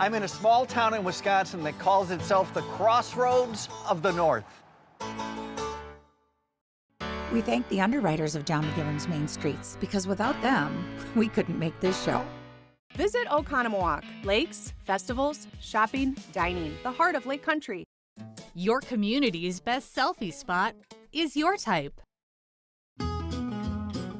I'm in a small town in Wisconsin that calls itself the Crossroads of the North. We thank the underwriters of John McGivern's Main Streets because without them, we couldn't make this show. Visit Oconomowoc. Lakes, festivals, shopping, dining, the heart of Lake Country. Your community's best selfie spot is your type.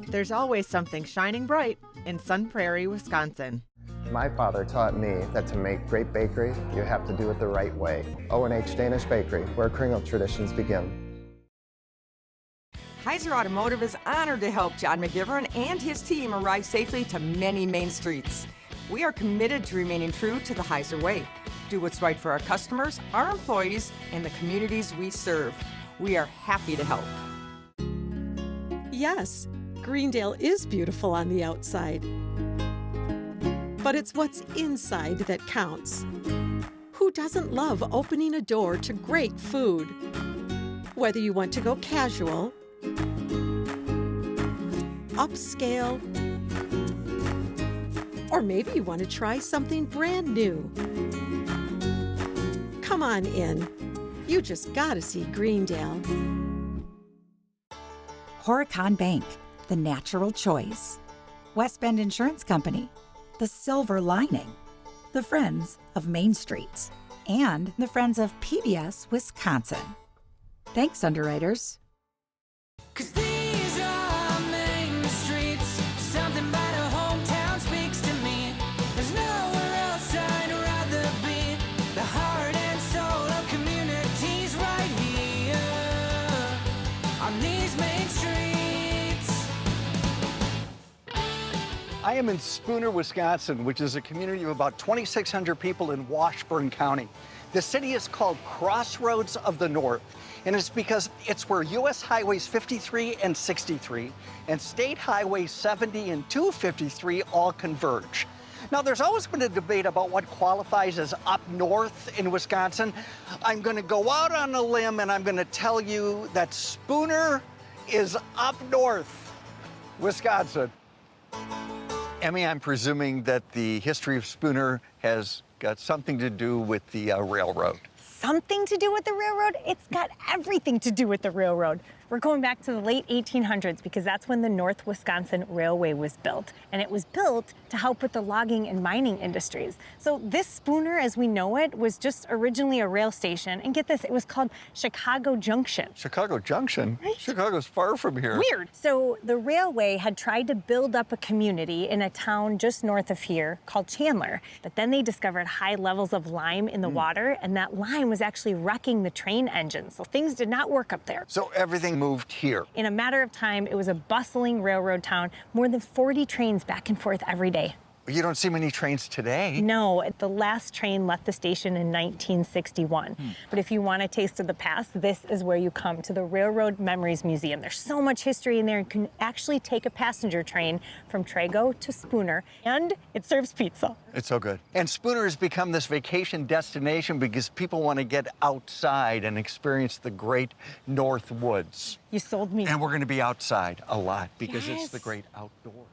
There's always something shining bright in Sun Prairie, Wisconsin. My father taught me that to make great bakery, you have to do it the right way. O&H Danish Bakery, where Kringle traditions begin. Heiser Automotive is honored to help John McGivern and his team arrive safely to many main streets. We are committed to remaining true to the Heiser way. Do what's right for our customers, our employees, and the communities we serve. We are happy to help. Yes, Greendale is beautiful on the outside. But it's what's inside that counts. Who doesn't love opening a door to great food? Whether you want to go casual, upscale, or maybe you want to try something brand new. Come on in. You just gotta see Greendale. Horicon Bank, the natural choice. West Bend Insurance Company, the silver lining. The Friends of Main Streets, and the Friends of PBS Wisconsin. Thanks, underwriters. 'Cause these are main streets. Something about a hometown speaks to me. There's nowhere else I'd rather be. The heart and soul of communities right here on these main streets. I am in Spooner, Wisconsin, which is a community of about 2,600 people in Washburn County. The city is called Crossroads of the North, and it's because it's where U.S. Highways 53 and 63 and State Highways 70 and 253 all converge. Now, there's always been a debate about what qualifies as up north in Wisconsin. I'm going to go out on a limb and I'm going to tell you that Spooner is up north, Wisconsin. Emmy, I'm presuming that the history of Spooner has got something to do with the railroad. Something to do with the railroad? It's got everything to do with the railroad. We're going back to the late 1800s because that's when the North Wisconsin Railway was built. And it was built to help with the logging and mining industries. So this Spooner, as we know it, was just originally a rail station. And get this, it was called Chicago Junction. Chicago Junction? Right? Chicago's far from here. Weird. So the railway had tried to build up a community in a town just north of here called Chandler. But then they discovered high levels of lime in the water, and that lime was actually wrecking the train engines. So things did not work up there. So everything moved here. In a matter of time, it was a bustling railroad town, more than 40 trains back and forth every day. You don't see many trains today. No, the last train left the station in 1961. But if you want a taste of the past, this is where you come, to the Railroad Memories Museum. There's so much history in there. You can actually take a passenger train from Trago to Spooner, and it serves pizza. It's so good. And Spooner has become this vacation destination because people want to get outside and experience the great North Woods. You sold me. And we're going to be outside a lot because it's the great outdoors.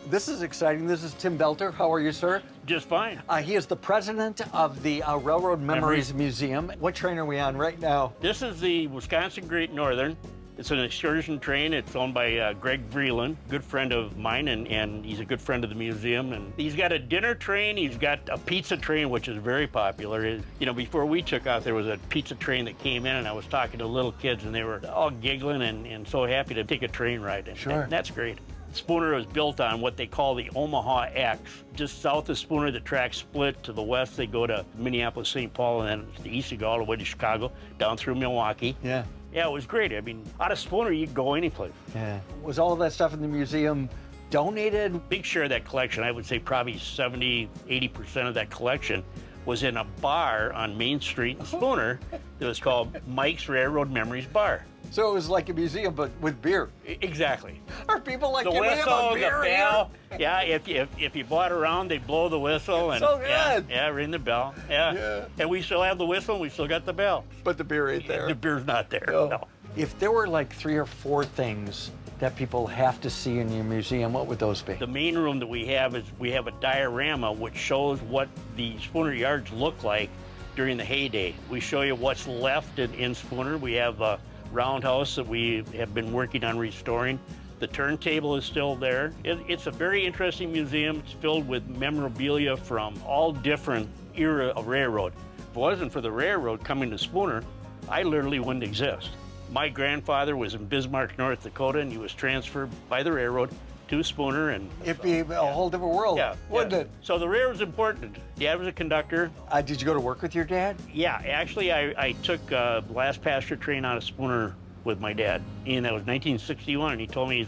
This is exciting. This is Tim Belter. How are you, sir? Just fine. He is the president of the Railroad Memories Museum. What train are we on right now? This is the Wisconsin Great Northern. It's an excursion train. It's owned by Greg Vreeland, good friend of mine, and he's a good friend of the museum. And he's got a dinner train. He's got a pizza train, which is very popular. You know, before we took off, there was a pizza train that came in, and I was talking to little kids, and they were all giggling and so happy to take a train ride. And that's great. Spooner was built on what they call the Omaha X. Just south of Spooner, the tracks split. To the west, they go to Minneapolis, St. Paul, and then to the east, you go all the way to Chicago, down through Milwaukee. Yeah. Yeah, it was great. I mean, out of Spooner, you could go any place. Yeah. Was all of that stuff in the museum donated? Big share of that collection, I would say probably 70, 80% of that collection was in a bar on Main Street in Spooner that was called Mike's Railroad Memories Bar. So it was like a museum, but with beer. Exactly. Are people like, the can whistle, we have a beer the bell? here? Yeah, if you bought around, they blow the whistle. And so good. Yeah, ring the bell. Yeah. And we still have the whistle, and we still got the bell. But the beer ain't there. The beer's not there. No. No. If there were like 3 or 4 things that people have to see in your museum, what would those be? The main room that we have is we have a diorama which shows what the Spooner yards look like during the heyday. We show you what's left in Spooner. We have a roundhouse that we have been working on restoring. The turntable is still there. It's a very interesting museum. It's filled with memorabilia from all different era of railroad. If it wasn't for the railroad coming to Spooner, I literally wouldn't exist. My grandfather was in Bismarck, North Dakota, and he was transferred by the railroad to Spooner. And it'd be a whole different world, wouldn't it? So the railroad's important. Dad was a conductor. Did you go to work with your dad? Yeah, actually, I took the last passenger train out of Spooner with my dad, and that was 1961. And he told me,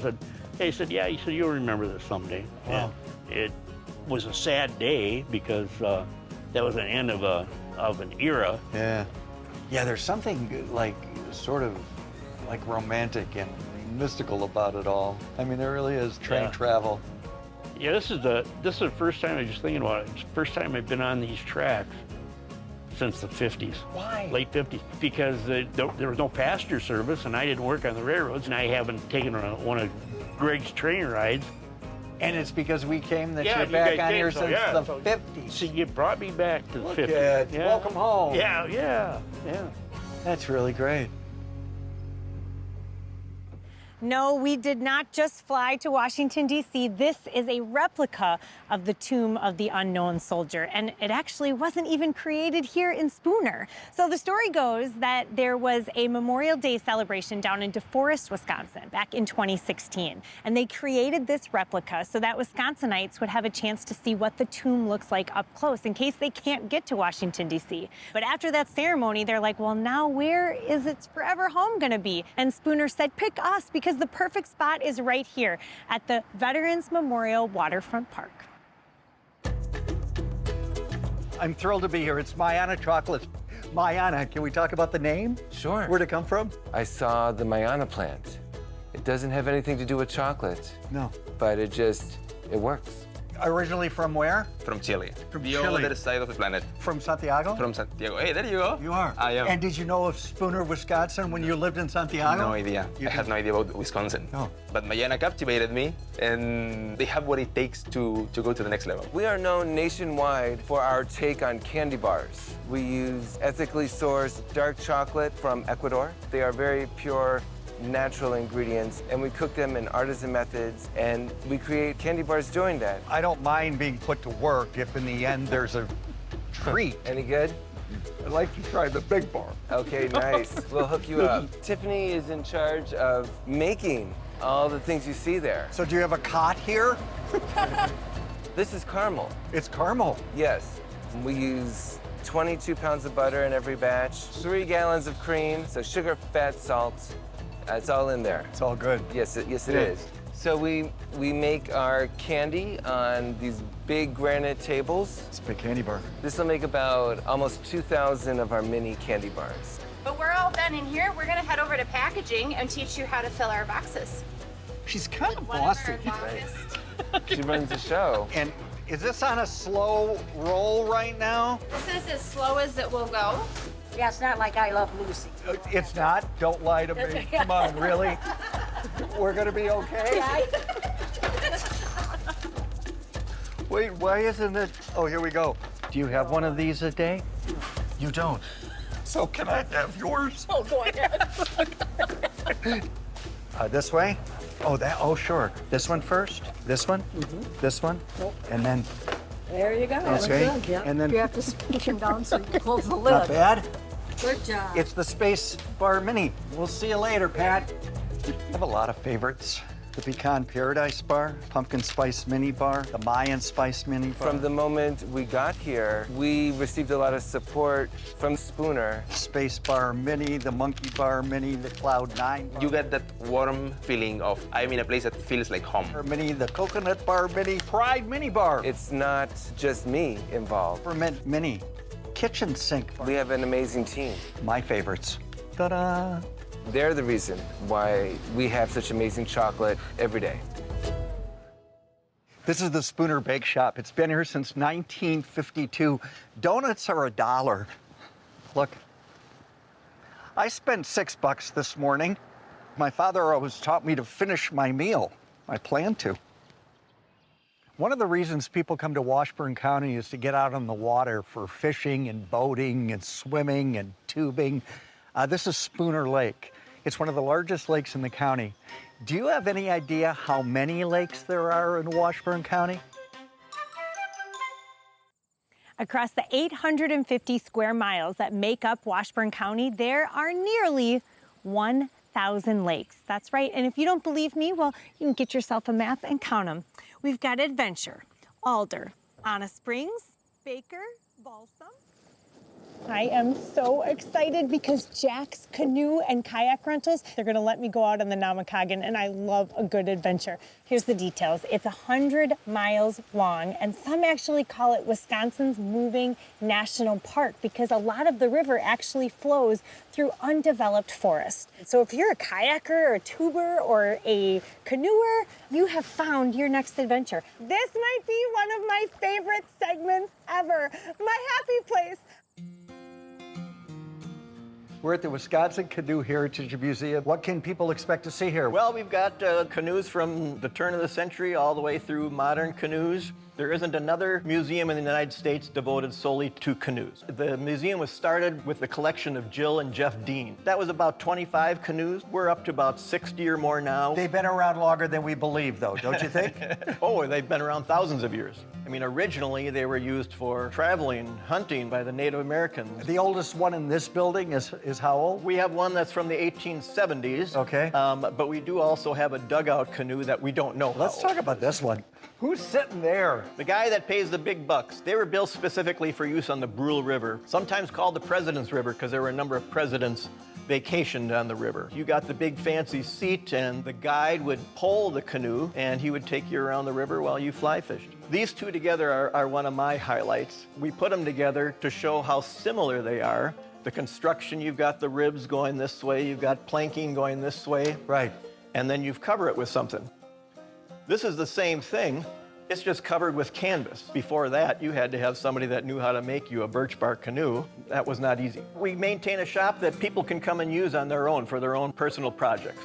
he said, yeah, he said, you'll remember this someday. Wow. And it was a sad day because that was an end of an era. Yeah. Yeah, there's something like sort of like romantic and mystical about it all. I mean, there really is train travel. Yeah, this is the first time I was just thinking about it. It's the first time I've been on these tracks since the 50s. Why? Late 50s. Because there was no passenger service, and I didn't work on the railroads, and I haven't taken one of Greg's train rides. And it's because we came that Yeah, you're you back guys on came, here so since yeah, the so- 50s. So you brought me back to the Look 50s. at, Yeah. welcome home. Yeah. That's really great. No, we did not just fly to Washington, D.C. This is a replica of the Tomb of the Unknown Soldier, and it actually wasn't even created here in Spooner. So the story goes that there was a Memorial Day celebration down in DeForest, Wisconsin, back in 2016, and they created this replica so that Wisconsinites would have a chance to see what the tomb looks like up close in case they can't get to Washington, D.C. But after that ceremony, they're like, well, now where is its forever home gonna be? And Spooner said, pick us, because the perfect spot is right here at the Veterans Memorial Waterfront Park. I'm thrilled to be here. It's Mayana Chocolate. Mayana, can we talk about the name? Sure. Where'd it come from? I saw the Mayana plant. It doesn't have anything to do with chocolate. No. But it works. Originally from where? From Chile. From the Chile. other side of the planet. From Santiago? From Santiago. Hey, there you go. You are. I am. And did you know of Spooner, Wisconsin when you lived in Santiago? No idea. I had no idea about Wisconsin. No. But Mayana captivated me, and they have what it takes to go to the next level. We are known nationwide for our take on candy bars. We use ethically sourced dark chocolate from Ecuador. They are very pure, natural ingredients, and we cook them in artisan methods, and we create candy bars doing that. I don't mind being put to work if in the end there's a treat. Any good? I'd like to try the big bar. Okay, nice. We'll hook you up. Tiffany is in charge of making all the things you see there. So do you have a cot here? This is caramel. It's caramel. Yes. We use 22 pounds of butter in every batch, 3 gallons of cream, so sugar, fat, salt. It's all in there. It's all good. Yes, it is. So we make our candy on these big granite tables. It's a big candy bar. This will make about almost 2,000 of our mini candy bars. But we're all done in here. We're gonna head over to packaging and teach you how to fill our boxes. She's kind of One bossy. of our longest. She runs the show. And is this on a slow roll right now? This is as slow as it will go. Yeah, it's not like I Love Lucy. It's not? Don't lie to me. Come on, really? We're gonna be okay? Wait, why isn't it? Oh, here we go. Do you have one of these a day? You don't. So can I have yours? Oh, go ahead. This way? Oh, sure. This one first? This one? This one? And then, There you go. Okay, That's good. Yeah. and then- you have to push them down so you can close the lid. not bad. Good job. It's the Space Bar Mini. We'll see you later, Pat. I have a lot of favorites. The Pecan Paradise Bar, Pumpkin Spice Mini Bar, the Mayan Spice Mini Bar. From the moment we got here, we received a lot of support from Spooner. Space Bar Mini, the Monkey Bar Mini, the Cloud 9 Bar You get that warm feeling of I'm in a place that feels like home. Mini, the Coconut Bar Mini, Pride Mini Bar. It's not just me involved. Peppermint Mini, Kitchen Sink Bar. We have an amazing team. My favorites. Ta-da! They're the reason why we have such amazing chocolate every day. This is the Spooner Bake Shop. It's been here since 1952. Donuts are $1. Look. I spent $6 this morning. My father always taught me to finish my meal. I plan to. One of the reasons people come to Washburn County is to get out on the water for fishing and boating and swimming and tubing. This is Spooner Lake. It's one of the largest lakes in the county. Do you have any idea how many lakes there are in Washburn County? Across the 850 square miles that make up Washburn County, there are nearly 1,000 lakes. That's right, and if you don't believe me, well, you can get yourself a map and count them. We've got Adventure, Alder, Anna Springs, Baker, Balsam. I am so excited because Jack's Canoe and Kayak Rentals, they're gonna let me go out on the Namekagon, and I love a good adventure. Here's the details. It's 100 miles long, and some actually call it Wisconsin's moving national park because a lot of the river actually flows through undeveloped forest. So if you're a kayaker or a tuber or a canoeer, you have found your next adventure. This might be one of my favorite segments ever, my happy place. We're at the Wisconsin Canoe Heritage Museum. What can people expect to see here? Well, we've got canoes from the turn of the century all the way through modern canoes. There isn't another museum in the United States devoted solely to canoes. The museum was started with the collection of Jill and Jeff Dean. That was about 25 canoes. We're up to about 60 or more now. They've been around longer than we believe, though, don't you think? Oh, they've been around thousands of years. I mean, originally they were used for traveling, hunting by the Native Americans. The oldest one in this building is how old? We have one that's from the 1870s. Okay. But we do also have a dugout canoe that we don't know. Let's talk about this one. Who's sitting there? The guy that pays the big bucks. They were built specifically for use on the Brule River, sometimes called the President's River because there were a number of presidents vacationed on the river. You got the big fancy seat, and the guide would pole the canoe, and he would take you around the river while you fly fished. These two together are one of my highlights. We put them together to show how similar they are. The construction, you've got the ribs going this way, you've got planking going this way. Right. And then you've covered it with something. This is the same thing, it's just covered with canvas. Before that, you had to have somebody that knew how to make you a birch bark canoe. That was not easy. We maintain a shop that people can come and use on their own for their own personal projects.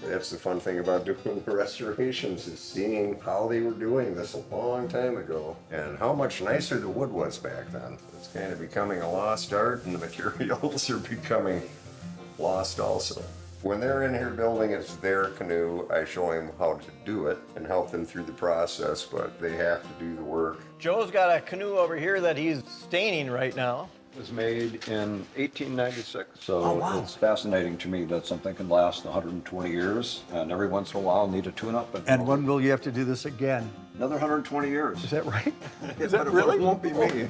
That's the fun thing about doing the restorations, is seeing how they were doing this a long time ago and how much nicer the wood was back then. It's kind of becoming a lost art, and the materials are becoming lost also. When they're in here building, it's their canoe. I show them how to do it and help them through the process, but they have to do the work. Joe's got a canoe over here that he's staining right now. It was made in 1896, so Oh, wow. It's fascinating to me that something can last 120 years, and every once in a while need a tune-up. And when will you have to do this again? Another 120 years. Is that right? Is that really? It won't be me.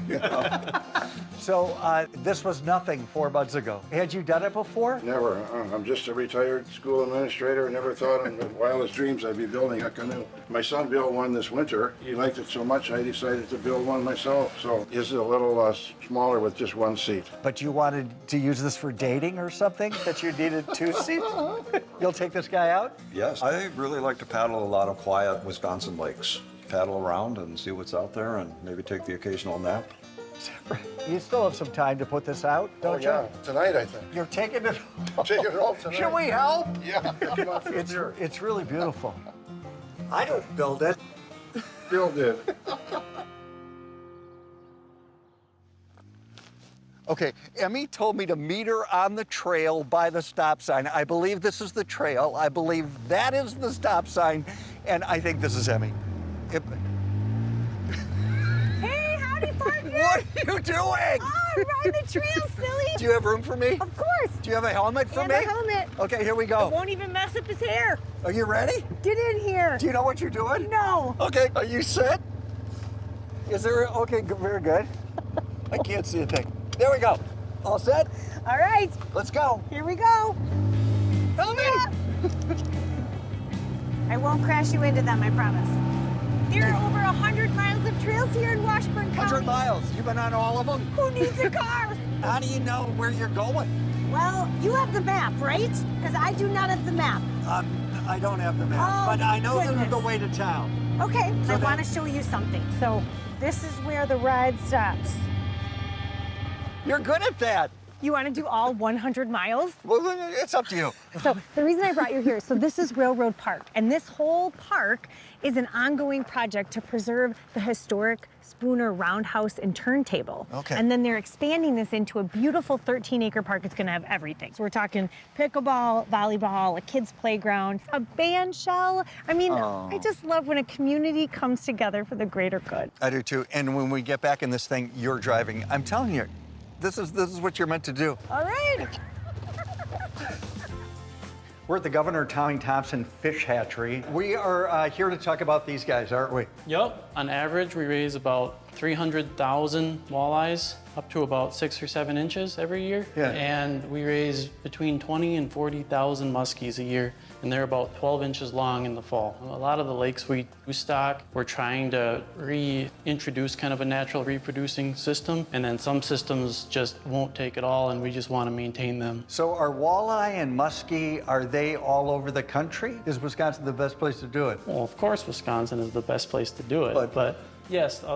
So this was nothing 4 months ago. Had you done it before? Never. I'm just a retired school administrator. Never thought in my wildest dreams I'd be building a canoe. My son built one this winter. He liked it so much I decided to build one myself. So it's a little smaller with just one seat. But you wanted to use this for dating or something, that you needed 2 seats? You'll take this guy out? Yes, I really like to paddle a lot of quiet Wisconsin lakes. Paddle around and see what's out there and maybe take the occasional nap. You still have some time to put this out, don't you? Tonight, I think. You're taking it I'm taking it home tonight. Should we help? Yeah. It's really beautiful. I don't build it. Bill did. Okay, Emmy told me to meet her on the trail by the stop sign. I believe this is the trail. I believe that is the stop sign. And I think this is Emmy. Hey, howdy, partner! What are you doing? Oh, I'm riding the trail, silly! Do you have room for me? Of course! Do you have a helmet for and me? a helmet. Okay, here we I go. won't even mess up his hair. Are you ready? Get in here. Do you know what you're doing? No. Okay, are you set? Is there, okay, very good. I can't see a thing. There we go. All set? All right. Let's go. Here we go. Help me! I won't crash you into them, I promise. There are over 100 miles of trails here in Washburn County. 100 miles. You've been on all of them? Who needs a car? How do you know where you're going? Well, you have the map, right? Because I do not have the map. I don't have the map, Oh, but I know this is goodness. the way to town. Okay, So I that- want to show you something. So this is where the ride stops. You're good at that. You want to do all 100 miles? Well, it's up to you. So the reason I brought you here, so this is Railroad Park, and this whole park is an ongoing project to preserve the historic Spooner Roundhouse and Turntable. Okay. And then they're expanding this into a beautiful 13-acre park. It's gonna have everything. So we're talking pickleball, volleyball, a kid's playground, a band shell. I mean, I just love when a community comes together for the greater good. I do too. And when we get back in this thing, you're driving. I'm telling you, this is what you're meant to do. All right. We're at the Governor Thompson Fish Hatchery. We are here to talk about these guys, aren't we? Yep. On average, we raise about 300,000 walleyes up to about 6 or 7 inches every year. Yeah. And we raise between 20 and 40,000 muskies a year, and they're about 12 inches long in the fall. A lot of the lakes we stock, we're trying to reintroduce kind of a natural reproducing system, and then some systems just won't take it all, and we just want to maintain them. So are walleye and muskie, are they all over the country? Is Wisconsin the best place to do it? Well, of course, Wisconsin is the best place to do it, but yes, a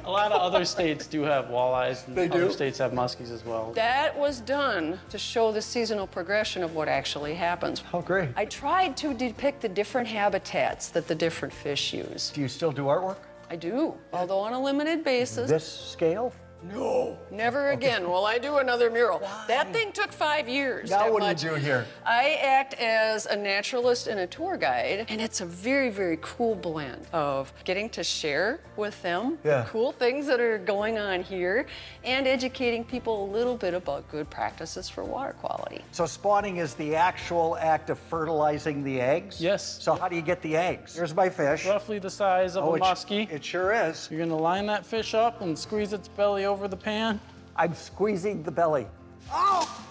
lot of other states do have walleyes, and other states have muskies as well. That was done to show the seasonal progression of what actually happens. Oh, great. I tried to depict the different habitats that the different fish use. Do you still do artwork? I do, although on a limited basis. This scale? No. Never again will I do another mural. Why? That thing took 5 years. Now what do you do here? I act as a naturalist and a tour guide, and it's a very, very cool blend of getting to share with them the cool things that are going on here and educating people a little bit about good practices for water quality. So spawning is the actual act of fertilizing the eggs? Yes. So how do you get the eggs? Here's my fish. Roughly the size of a muskie. It sure is. You're gonna line that fish up and squeeze its belly over the pan. I'm squeezing the belly. Oh!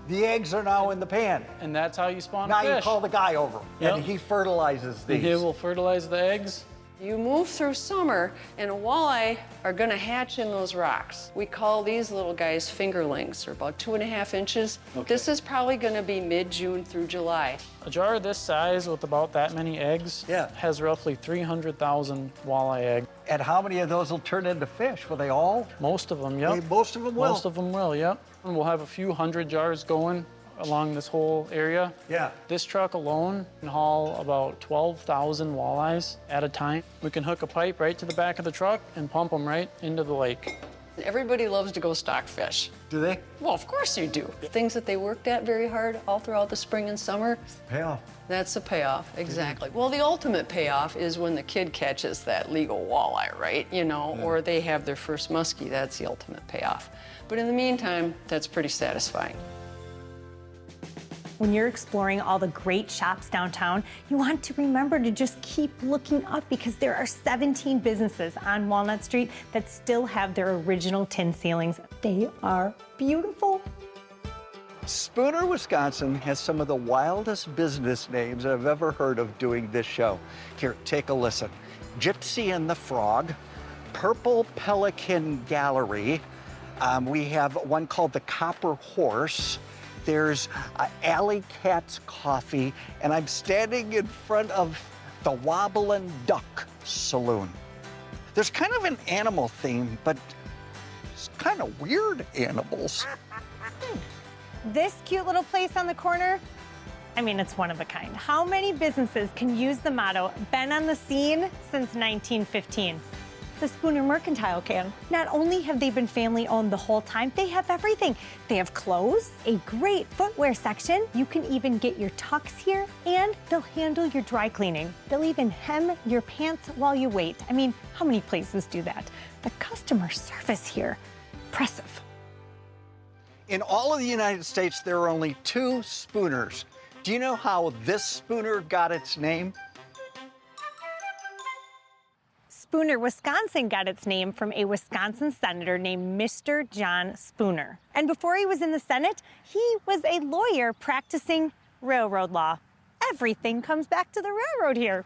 The eggs are now in the pan. And that's how you spawn now a fish. Now you call the guy over, and he fertilizes these. He will fertilize the eggs. You move through summer, and walleye are gonna hatch in those rocks. We call these little guys fingerlings. They're about 2.5 inches. Okay. This is probably gonna be mid-June through July. A jar this size with about that many eggs has roughly 300,000 walleye eggs. And how many of those will turn into fish? Will they all? Most of them, yep. Most of them will? Most of them will, yep. And we'll have a few hundred jars going along this whole area. Yeah. This truck alone can haul about 12,000 walleyes at a time. We can hook a pipe right to the back of the truck and pump them right into the lake. Everybody loves to go stock fish. Do they? Well, of course you do. Things that they worked at very hard all throughout the spring and summer. Payoff. That's the payoff, exactly. Well, the ultimate payoff is when the kid catches that legal walleye, right? You know, or they have their first muskie. That's the ultimate payoff. But in the meantime, that's pretty satisfying. When you're exploring all the great shops downtown, you want to remember to just keep looking up because there are 17 businesses on Walnut Street that still have their original tin ceilings. They are beautiful. Spooner, Wisconsin has some of the wildest business names I've ever heard of doing this show. Here, take a listen. Gypsy and the Frog, Purple Pelican Gallery. We have one called the Copper Horse. There's Alley Cat's Coffee, and I'm standing in front of the Wobblin' Duck Saloon. There's kind of an animal theme, but it's kind of weird animals. This cute little place on the corner, I mean, it's one of a kind. How many businesses can use the motto, been on the scene since 1915? The Spooner Mercantile can. Not only have they been family owned the whole time, they have everything. They have clothes, a great footwear section. You can even get your tux here, and they'll handle your dry cleaning. They'll even hem your pants while you wait. I mean, how many places do that? The customer service here, impressive. In all of the United States, there are only 2 Spooners. Do you know how this Spooner got its name? Spooner, Wisconsin got its name from a Wisconsin senator named Mr. John Spooner. And before he was in the Senate, he was a lawyer practicing railroad law. Everything comes back to the railroad here.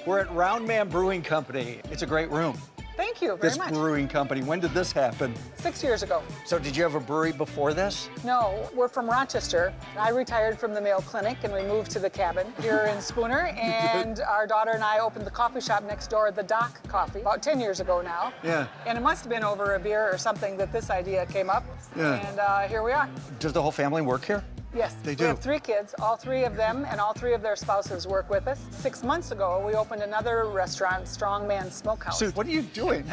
We're at Man Brewing Company. It's a great room. Thank you very This much. brewing company, when did this happen? 6 years ago. So did you have a brewery before this? No, we're from Rochester. I retired from the Mayo Clinic and we moved to the cabin here in Spooner. And our daughter and I opened the coffee shop next door, the Dock Coffee, about 10 years ago now. Yeah. And it must have been over a beer or something that this idea came up. Yeah. And here we are. Does the whole family work here? Yes, They we do. have 3 kids. All 3 of them and all 3 of their spouses work with us. 6 months ago, we opened another restaurant, Strongman Smokehouse. So what are you doing?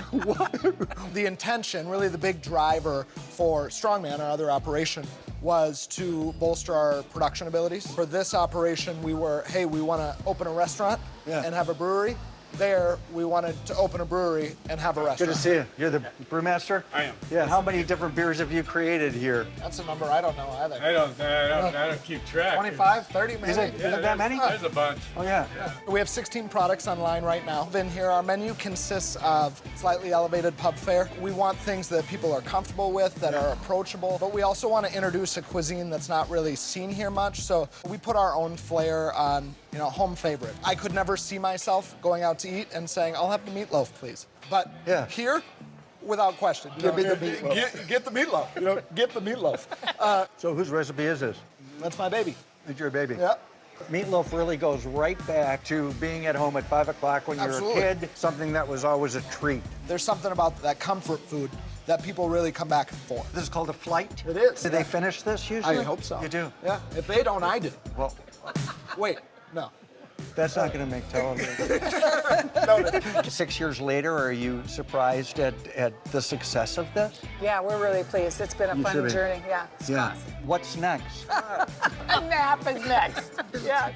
The intention, really the big driver for Strongman, our other operation, was to bolster our production abilities. For this operation, we were, hey, we want to open a restaurant and have a brewery. There, we wanted to open a brewery and have a restaurant. Good to see you. You're the brewmaster? I am. Yeah, how many different beers have you created here? That's a number I don't know either. I don't keep track. 25, 30 maybe. Is it that many? There's a bunch. Oh, yeah. We have 16 products online right now. Then here, our menu consists of slightly elevated pub fare. We want things that people are comfortable with, that are approachable, but we also want to introduce a cuisine that's not really seen here much. So we put our own flair on, home favorite. I could never see myself going out to eat and saying, I'll have the meatloaf, please. But here, without question. Give me the meatloaf. Get the meatloaf. Get the meatloaf. So whose recipe is this? That's my baby. It's your baby? Yep. Meatloaf really goes right back to being at home at 5 o'clock when Absolutely. you're a kid, something that was always a treat. There's something about that comfort food that people really come back for. This is called a flight? It is. Do they finish this usually? I hope so. You do? Yeah. If they don't, I do. Well, wait, no. that's not going to make television. 6 years later, are you surprised at the success of this? Yeah, we're really pleased. It's been a You should fun be. journey. Yeah. Yeah. What's next? A nap is next. Yeah.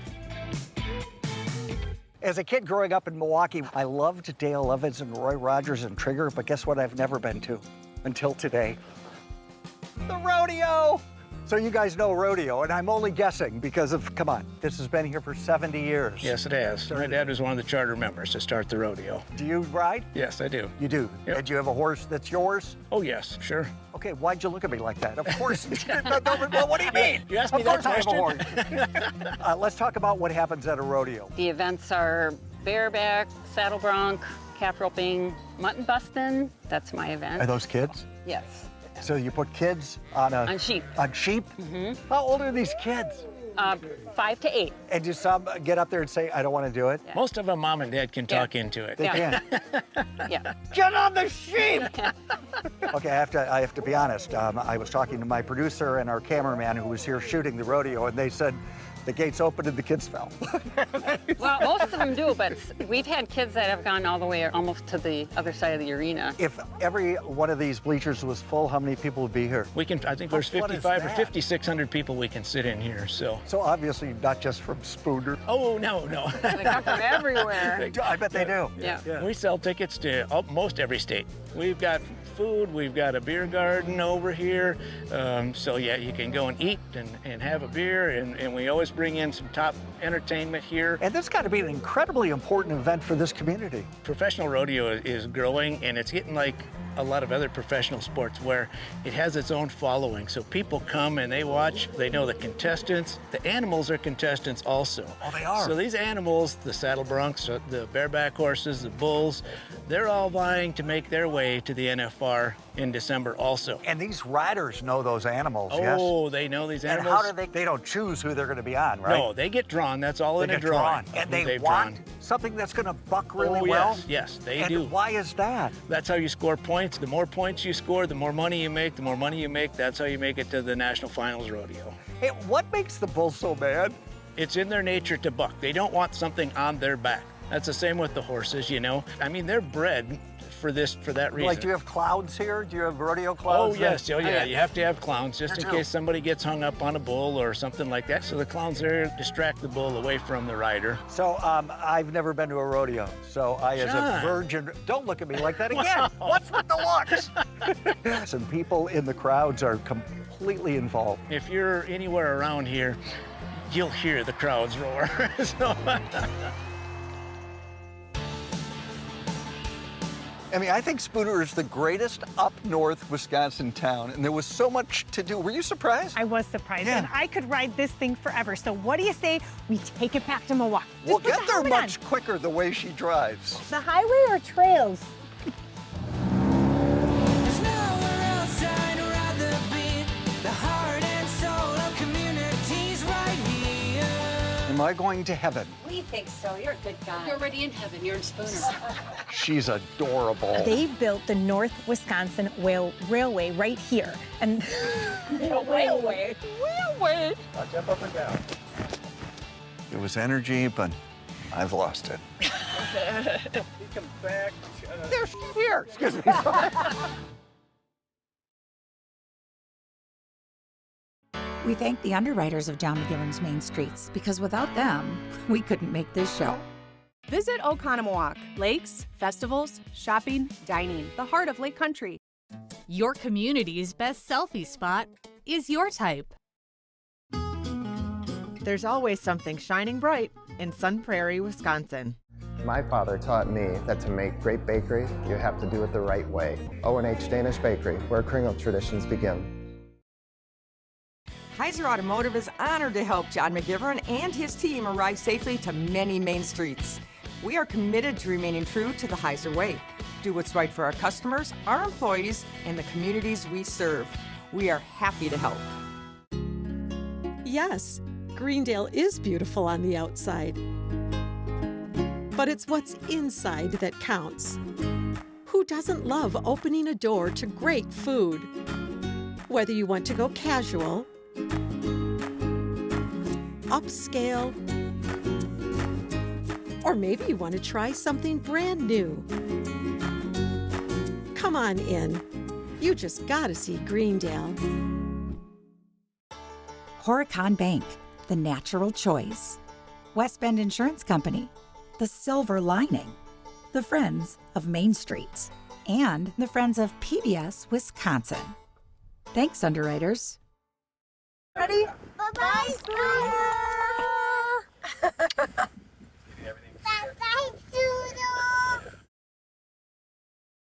As a kid growing up in Milwaukee, I loved Dale Evans and Roy Rogers and Trigger, but guess what I've never been to until today? The rodeo! So you guys know rodeo, and I'm only guessing because of, come on, this has been here for 70 years. Yes, it has. My dad was one of the charter members to start the rodeo. Do you ride? Yes, I do. You do? Yep. And do you have a horse that's yours? Oh, yes, sure. Okay, why'd you look at me like that? Of course. Well, what do you mean? You asked me Of that course I have a horse. Let's talk about what happens at a rodeo. The events are bareback, saddle bronc, calf roping, mutton busting. That's my event. Are those kids? Yes. So you put kids on sheep. On sheep? Mm-hmm. How old are these kids? 5 to 8. And do some get up there and say, I don't want to do it? Most of them, mom and dad can talk into it. They can. Yeah. Get on the sheep! Okay, I have to be honest. I was talking to my producer and our cameraman who was here shooting the rodeo, and they said the gates opened and the kids fell. Well, most of them do, but we've had kids that have gone all the way almost to the other side of the arena. If every one of these bleachers was full, how many people would be here? We can, I think there's What is 55 or that? 5,600 people we can sit in here, so. So obviously not just from Spooner. Oh, no. They come from everywhere. I bet they do. Yeah. We sell tickets to most every state. We've got food, we've got a beer garden over here. So yeah, you can go and eat and have a beer, and we always bring in some top entertainment here. And this got to be an incredibly important event for this community. Professional rodeo is growing, and it's getting like a lot of other professional sports where it has its own following. So people come and they watch, they know the contestants. The animals are contestants also. Oh, they are? So these animals, the saddle broncs, the bareback horses, the bulls, they're all vying to make their way to the NFR in December also. And these riders know those animals, yes? Oh, they know these And animals. how do they don't choose who they're going to be on, right? No, they get drawn. That's all They in a get drawing. drawn. And Who they they've want drawn. something that's going to buck really Oh, well? Yes, they And do. why is that? That's how you score points. The more points you score, the more money you make. The more money you make, that's how you make it to the National Finals Rodeo. Hey, what makes the bulls so mad? It's in their nature to buck. They don't want something on their back. That's the same with the horses, you know. I mean, they're bred for that reason. Like, do you have clowns here? Do you have rodeo clowns? Oh, yes. Oh, yeah. You have to have clowns just in You do. case somebody gets hung up on a bull or something like that. So the clowns there distract the bull away from the rider. So I've never been to a rodeo. So I, as a John. virgin, don't look at me like that again. What's with the looks? Some people in the crowds are completely involved. If you're anywhere around here, you'll hear the crowds roar. So, I mean, I think Spooner is the greatest up north Wisconsin town, and there was so much to do. Were you surprised? I was surprised, Yeah. and I could ride this thing forever. So what do you say we take it back to Milwaukee? We'll Just put get the there helmet much quicker the way she drives. on. The highway or trails? Am I going to heaven? We think so. You're a good guy. You're already in heaven. You're in Spooner. She's adorable. They built the North Wisconsin Railway right here. And Railway. I'll jump up and down. It was energy, but I've lost it. He comes back. There's here. Excuse me. We thank the underwriters of John McGivern's Main Streets because without them, we couldn't make this show. Visit Oconomowoc. Lakes, festivals, shopping, dining, the heart of Lake Country. Your community's best selfie spot is your type. There's always something shining bright in Sun Prairie, Wisconsin. My father taught me that to make great bakery, you have to do it the right way. O&H Danish Bakery, where kringle traditions begin. Heiser Automotive is honored to help John McGivern and his team arrive safely to many main streets. We are committed to remaining true to the Heiser way. Do what's right for our customers, our employees, and the communities we serve. We are happy to help. Yes, Greendale is beautiful on the outside, but it's what's inside that counts. Who doesn't love opening a door to great food? Whether you want to go casual, upscale, or maybe you want to try something brand new. Come on in. You just gotta see Greendale. Horicon Bank, the natural choice. West Bend Insurance Company, the silver lining. The Friends of Main Streets, and the Friends of PBS Wisconsin. Thanks, underwriters. Ready? Bye-bye, Spooner!